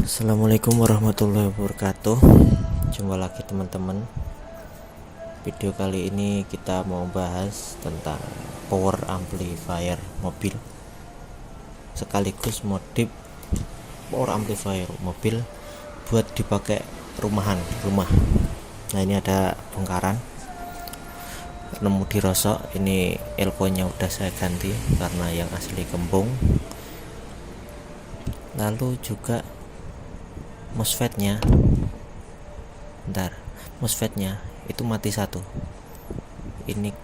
Assalamualaikum warahmatullahi wabarakatuh. Jumpa lagi teman-teman. Video kali ini kita mau bahas tentang power amplifier mobil, sekaligus modif power amplifier mobil buat dipakai rumah. Nah, ini ada bongkaran nemu dirosok. Ini elko-nya udah saya ganti karena yang asli kembung. Lalu juga MOSFET-nya itu mati satu. Ini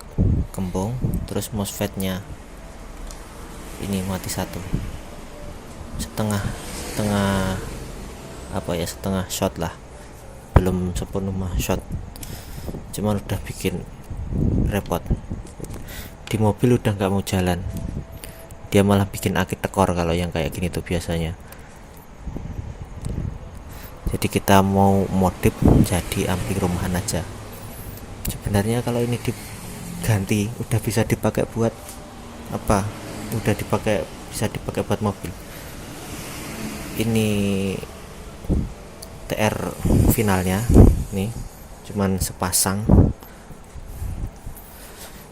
kembung, terus MOSFET-nya ini mati satu. Setengah shot lah, belum sepenuhnya shot, cuman udah bikin repot. Di mobil udah nggak mau jalan, dia malah bikin aki tekor kalau yang kayak gini tuh biasanya. Jadi kita mau modif jadi ampli rumahan aja. Sebenarnya kalau ini diganti udah bisa dipakai buat apa? Bisa dipakai buat mobil. Ini TR finalnya nih cuman sepasang.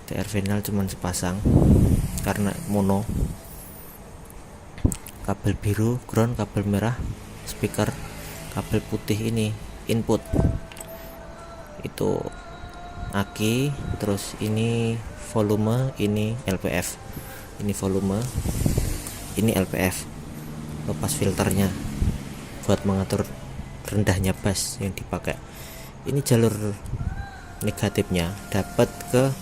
TR final cuman sepasang karena mono. Kabel biru ground, kabel merah speaker, kabel putih ini input, itu aki, terus ini volume, ini LPF, ini volume, ini LPF, lepas filternya buat mengatur rendahnya bass yang dipakai. Ini jalur negatifnya dapat ke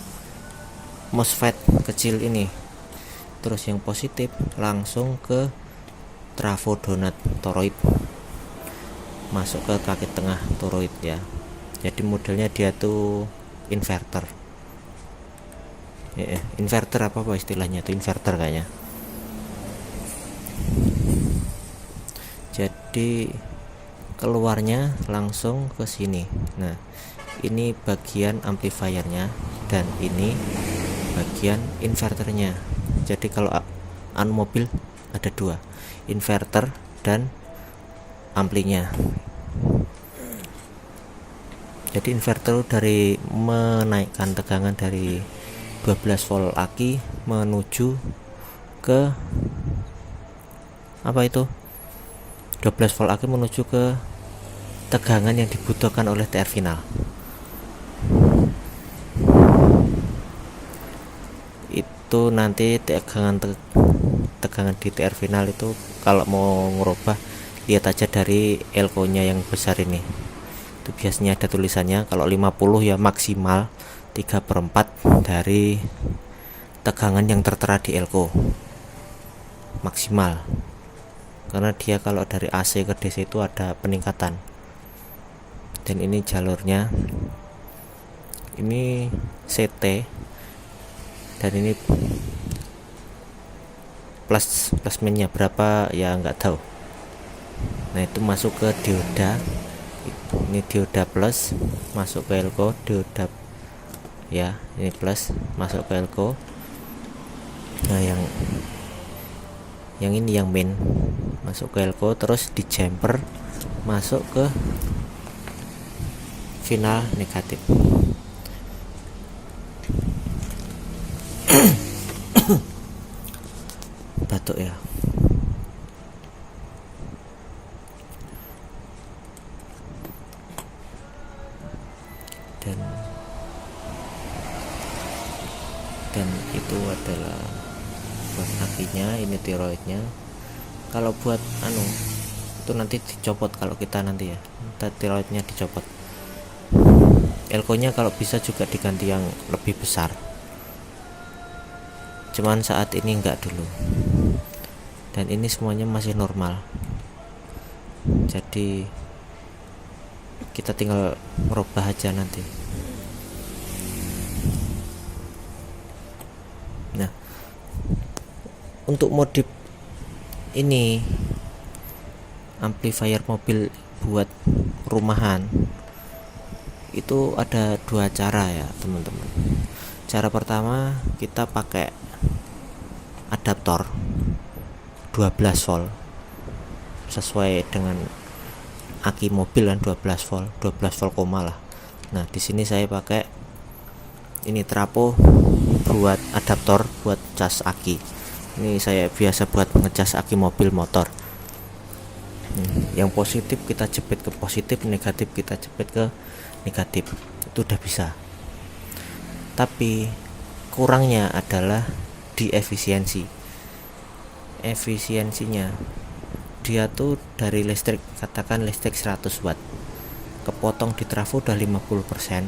MOSFET kecil ini, terus yang positif langsung ke trafo donat toroid, masuk ke kaki tengah toroid ya. Jadi modelnya dia tuh inverter. Inverter apa istilahnya tuh, inverter kayaknya. Jadi keluarnya langsung ke sini. Nah, ini bagian amplifiernya dan ini bagian inverternya. Jadi kalau mobil ada dua, inverter dan amplinya. Jadi inverter dari menaikkan tegangan dari 12 volt aki menuju ke 12 volt aki menuju ke tegangan yang dibutuhkan oleh TR final. Itu nanti tegangan di TR final itu kalau mau ngerubah, lihat aja dari elko-nya yang besar ini. Itu biasanya ada tulisannya kalau 50 ya maksimal 3/4 dari tegangan yang tertera di elko maksimal, karena dia kalau dari AC ke DC itu ada peningkatan. Dan ini jalurnya, ini CT dan ini plus minnya berapa ya nggak tahu. Nah, itu masuk ke dioda. Ini dioda plus masuk ke elko, dioda ya, ini plus masuk ke elko. Nah, yang ini yang main masuk ke elko, terus di jumper masuk ke final negatif. Batuk ya. Dan itu adalah buat akinya, ini tiroidnya. Kalau buat itu nanti dicopot kalau kita nanti ya, tiroidnya dicopot. elko-nya kalau bisa juga diganti yang lebih besar, cuman saat ini enggak dulu. Dan ini semuanya masih normal, jadi kita tinggal merubah aja nanti. Nah, untuk modif ini amplifier mobil buat rumahan itu ada dua cara ya teman-teman. Cara pertama, kita pakai adaptor 12 volt sesuai dengan aki mobil kan 12 volt koma lah. Nah di sini saya pakai ini trapo buat adaptor buat cas aki. Ini saya biasa buat ngecas aki mobil motor. Yang positif kita jepit ke positif, negatif kita jepit ke negatif, itu udah bisa. Tapi kurangnya adalah di efisiensinya. Dia tuh dari listrik, katakan listrik 100 watt, kepotong di trafo udah 50%,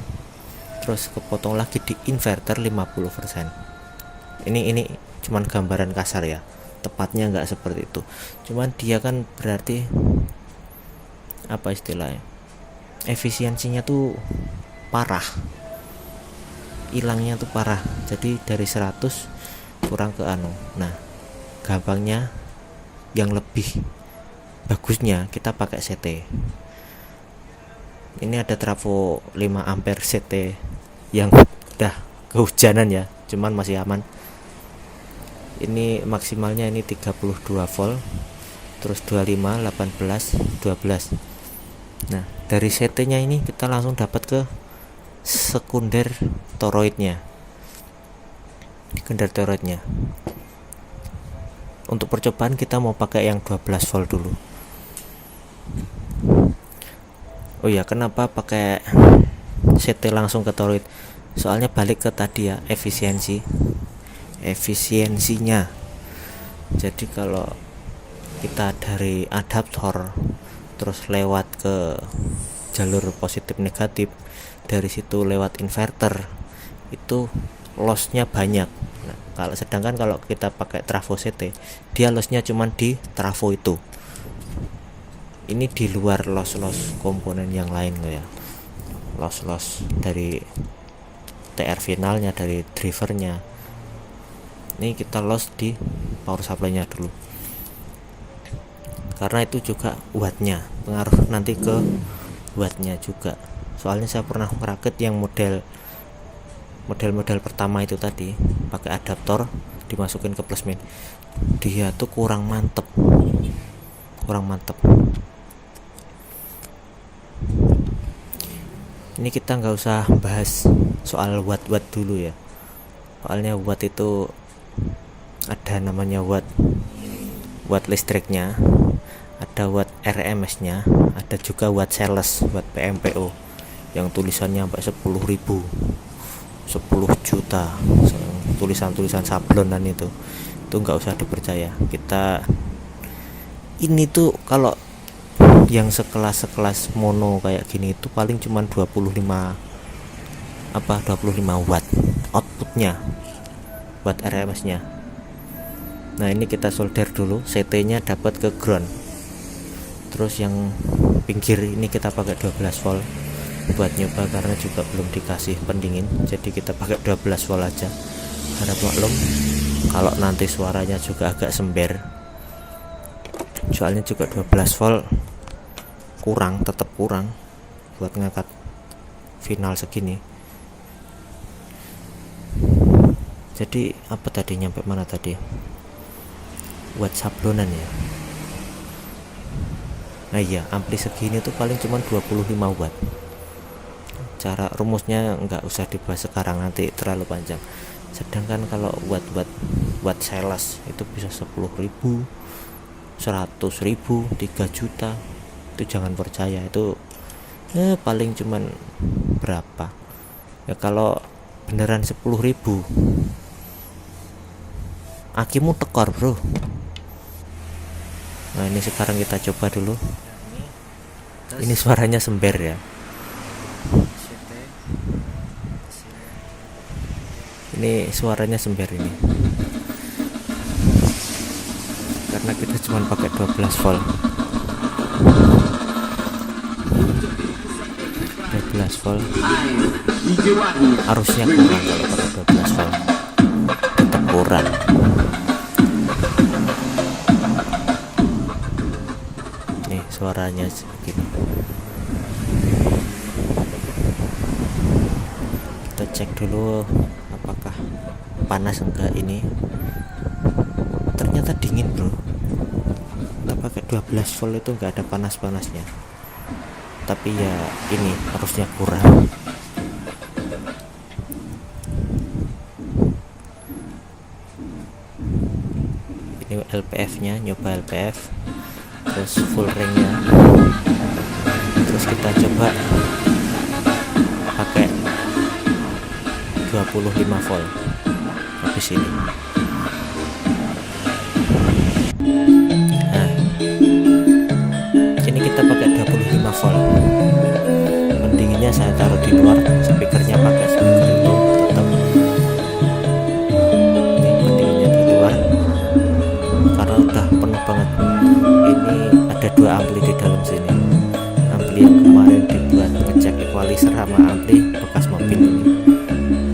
terus kepotong lagi di inverter 50%. Ini cuman gambaran kasar ya, tepatnya nggak seperti itu. Cuman dia kan berarti apa istilahnya, efisiensinya tuh parah, hilangnya tuh parah. Jadi dari 100 kurang ke anu. Nah gampangnya yang lebih bagusnya kita pakai CT. Ini ada trafo 5 ampere CT yang udah kehujanan ya, cuman masih aman. Ini maksimalnya ini 32 volt, terus 25, 18, 12. Nah dari CT nya ini kita langsung dapat ke sekunder toroidnya. Untuk percobaan kita mau pakai yang 12 volt dulu. Oh ya, kenapa pakai CT langsung ke toroid? Soalnya balik ke tadi ya, efisiensinya. Jadi kalau kita dari adaptor terus lewat ke jalur positif negatif, dari situ lewat inverter, itu lossnya banyak. Nah, sedangkan kalau kita pakai trafo CT, dia lossnya cuma di trafo itu. Ini di luar loss komponen yang lain ya, loss dari TR finalnya, dari drivernya. Ini kita loss di power supply-nya dulu, karena itu juga wattnya pengaruh nanti ke wattnya juga. Soalnya saya pernah merakit yang model pertama itu tadi, pakai adaptor dimasukin ke plus min, dia tuh kurang mantep. Ini kita nggak usah bahas soal watt dulu ya, soalnya watt itu ada namanya watt listriknya, ada watt RMS nya, ada juga watt sales, watt PMPO yang tulisannya sampai 10.000, 10 juta, tulisan sablonan itu nggak usah dipercaya. Kita ini tuh kalau yang sekelas mono kayak gini itu paling cuman 25 watt outputnya, watt RMS nya. Nah ini kita solder dulu, CT nya dapat ke ground, terus yang pinggir ini kita pakai 12 volt buat nyoba, karena juga belum dikasih pendingin, jadi kita pakai 12 volt aja. Harap maklum kalau nanti suaranya juga agak sember, soalnya juga 12 volt tetap kurang buat ngangkat final segini. Jadi apa tadi, nyampe mana tadi? Watt sablonan ya. Nah iya, ampli segini tuh paling cuma 25 watt. Cara rumusnya nggak usah dibahas sekarang, nanti terlalu panjang. Sedangkan kalau watt sales itu bisa 10.000, 100.000, 3 juta. Itu jangan percaya, itu paling cuman berapa ya. Kalau beneran 10.000, akimu tekor bro. Nah ini sekarang kita coba dulu. Ini suaranya sember ya. Ini suaranya sember ini, karena kita cuma pakai 12 volt. 12 volt arusnya kurang, kalau pakai 12 volt tetap kurang. Nih suaranya segini. Kita cek dulu apakah panas enggak. Ini ternyata dingin bro. Kita pakai pakai 12 volt itu nggak ada panas-panasnya, tapi ya ini harusnya kurang. Ini LPF nya, nyoba LPF terus full ring nya, terus kita coba pakai 25 volt habis ini. Nah ini kita pakai 25 volt. Pendinginnya saya taruh di luar, speakernya pakai speaker itu tetap ini pendinginnya di luar karena udah penuh banget. Ini ada 2 ampli di dalam sini, ampli yang kemarin dibuat ngecek equalizer sama ampli bekas mobil ini.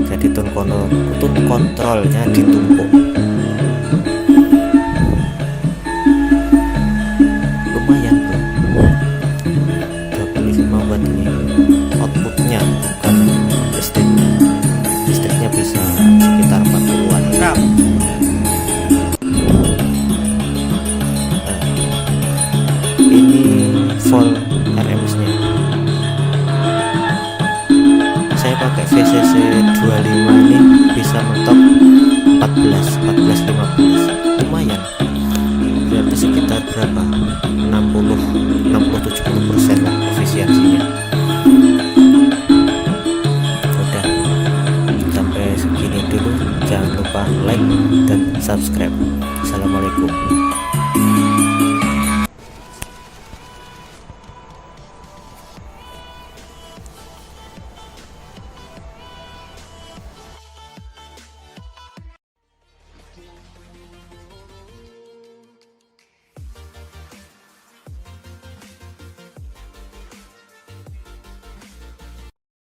Jadi tone kontrolnya ditumpuk. Lumayan bro, 25 watt ini outputnya, bukan listriknya bisa sekitar 40-an. Nah, ini volt RMS nya saya pakai VCC 25 ini bisa mentok 14-15, lumayan, berarti sekitar berapa, 60